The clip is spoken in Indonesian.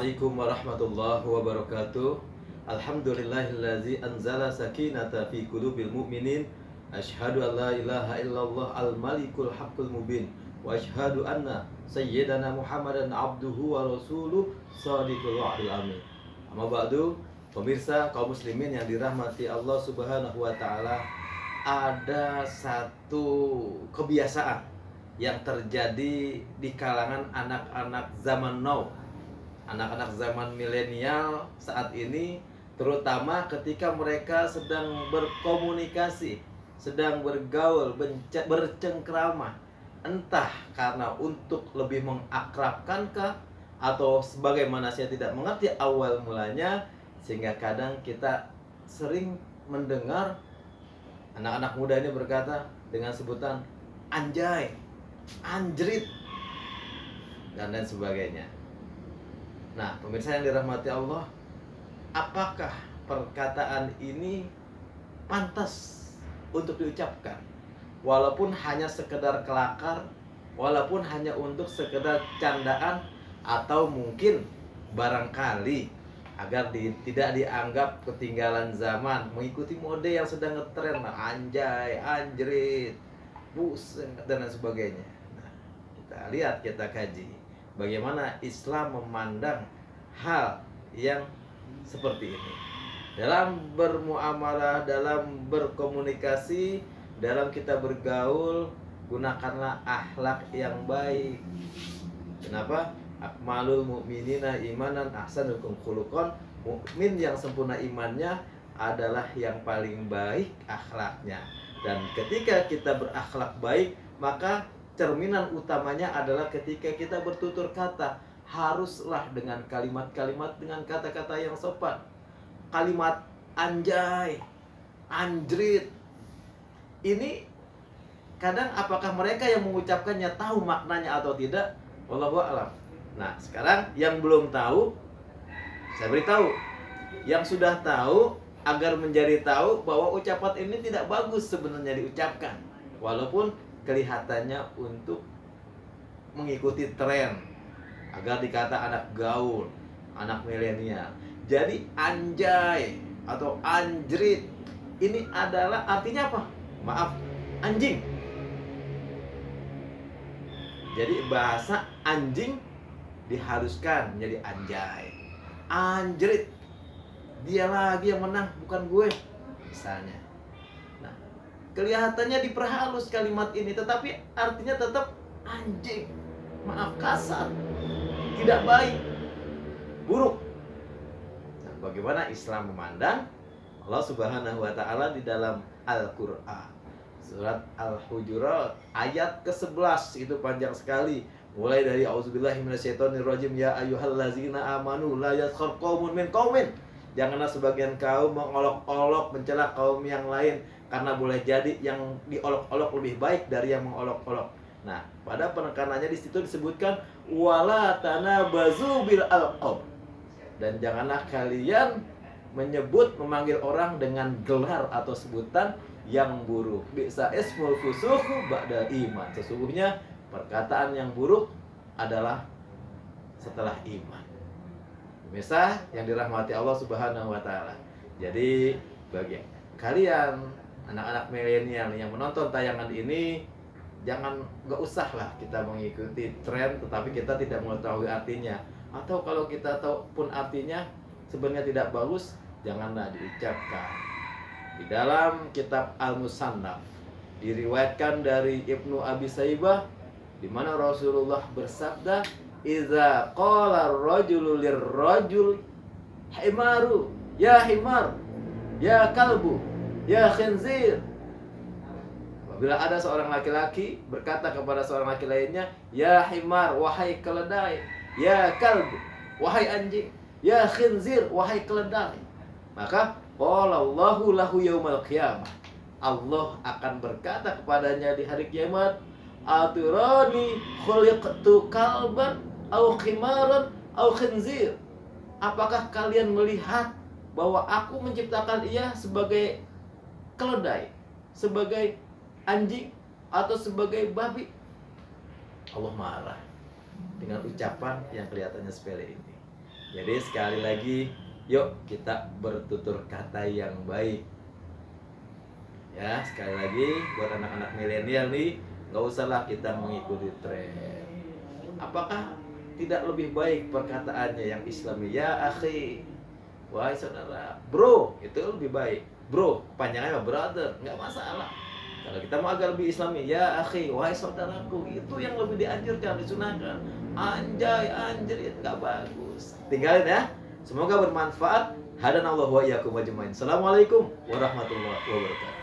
Assalamualaikum warahmatullahi wabarakatuh. Alhamdulillahillazi anzala sakinata fi qulubil mu'minin. Asyhadu an la ilaha illallah al-malikul haqqul mubin. Wa asyhadu anna sayyidana Muhammadan abduhu wa rasuluh shadiqul wa'dil amin. Amma ba'du, pemirsa kaum muslimin yang dirahmati Allah Subhanahu wa taala, ada satu kebiasaan yang terjadi di kalangan anak-anak zaman now, anak-anak zaman milenial saat ini, terutama ketika mereka sedang berkomunikasi, sedang bergaul, bercengkrama, entah karena untuk lebih mengakrabkankah atau sebagaimana saya tidak mengerti awal mulanya, sehingga kadang kita sering mendengar anak-anak muda ini berkata dengan sebutan anjay, anjrit, dan lain sebagainya. Nah, pemirsa yang dirahmati Allah, apakah perkataan ini pantas untuk diucapkan? Walaupun hanya sekedar kelakar, walaupun hanya untuk sekedar candaan, atau mungkin barangkali agar tidak dianggap ketinggalan zaman, mengikuti mode yang sedang ngetren, anjay, anjrit, buset, dan lain sebagainya. Nah, kita lihat, kita kaji bagaimana Islam memandang hal yang seperti ini. Dalam bermuamalah, dalam berkomunikasi, dalam kita bergaul, gunakanlah akhlak yang baik. Kenapa? Akmalul mu'minina imanan ahsanukum khuluqan. Mukmin yang sempurna imannya adalah yang paling baik akhlaknya. Dan ketika kita berakhlak baik, maka cerminan utamanya adalah ketika kita bertutur kata, haruslah dengan kalimat-kalimat, dengan kata-kata yang sopan. Kalimat anjay, anjrit, ini kadang apakah mereka yang mengucapkannya tahu maknanya atau tidak? Wallahu a'lam. Nah, sekarang yang belum tahu, saya beritahu. Yang sudah tahu, agar menjadi tahu bahwa ucapan ini tidak bagus sebenarnya diucapkan, walaupun kelihatannya untuk mengikuti tren, agar dikata anak gaul, anak milenial. Jadi anjay atau anjrit ini adalah artinya apa? Maaf, anjing. Jadi bahasa anjing diharuskan menjadi anjay, anjrit. Dia lagi yang menang, bukan gue, misalnya. Nah, kelihatannya diperhalus kalimat ini, tetapi artinya tetap anjing. Maaf, kasar, tidak baik, buruk. Nah, bagaimana Islam memandang? Allah Subhanahu wa taala di dalam Al-Qur'an, surat Al-Hujurat ayat ke-11, itu panjang sekali. Mulai dari auzubillahi minasyaitonirrajim, ya ayyuhallazina amanu la yaskhar qaumun min qaumin. Janganlah sebagian kaum mengolok-olok, mencela kaum yang lain, karena boleh jadi yang diolok-olok lebih baik dari yang mengolok-olok. Nah, pada penekanannya di situ disebutkan wala tanabazu bil alqab. Dan janganlah kalian memanggil orang dengan gelar atau sebutan yang buruk. Bisa ismul fusuq ba'da iman. Sesungguhnya perkataan yang buruk adalah setelah iman. Pemirsa yang dirahmati Allah Subhanahu wa taala. Jadi bagi kalian anak-anak milenial yang menonton tayangan ini, nggak usah lah kita mengikuti tren tetapi kita tidak mengetahui artinya, atau kalau kita tahu pun artinya sebenarnya tidak bagus, janganlah diucapkan. Di dalam kitab Al-Musannaf diriwayatkan dari Ibnu Abi Saibah, di mana Rasulullah bersabda, iza qala ar-rajulu lir-rajul himaru, ya himar, ya kalbu, ya khinzir. Apabila ada seorang laki-laki berkata kepada seorang laki lainnya, ya himar, wahai keledai, ya kalbu, wahai anjing, ya khinzir, wahai keledai, maka qala Allahu lahu yaumal qiyamah, Allah akan berkata kepadanya di hari kiamat, aturani khuliqtu kalban au khimaran au khinzir. Apakah kalian melihat bahwa aku menciptakan ia sebagai keledai, sebagai anjing, atau sebagai babi? Allah marah dengan ucapan yang kelihatannya sepele ini. Jadi sekali lagi, yuk kita bertutur kata yang baik. Ya, sekali lagi buat anak-anak milenial nih, nggak usahlah kita mengikuti tren. Apakah tidak lebih baik perkataannya yang Islami? Ya akhi, wahai saudara, bro, itu lebih baik. Bro, panjangnya brother, nggak masalah. Kalau kita mau agak lebih Islami, ya akhi, wahai saudaraku, itu yang lebih dianjurkan, disunahkan. Anjay, anjir, itu nggak bagus. Tinggalin ya. Semoga bermanfaat. Hadanallahu wa iyyakum ajmain. Assalamualaikum warahmatullahi wabarakatuh.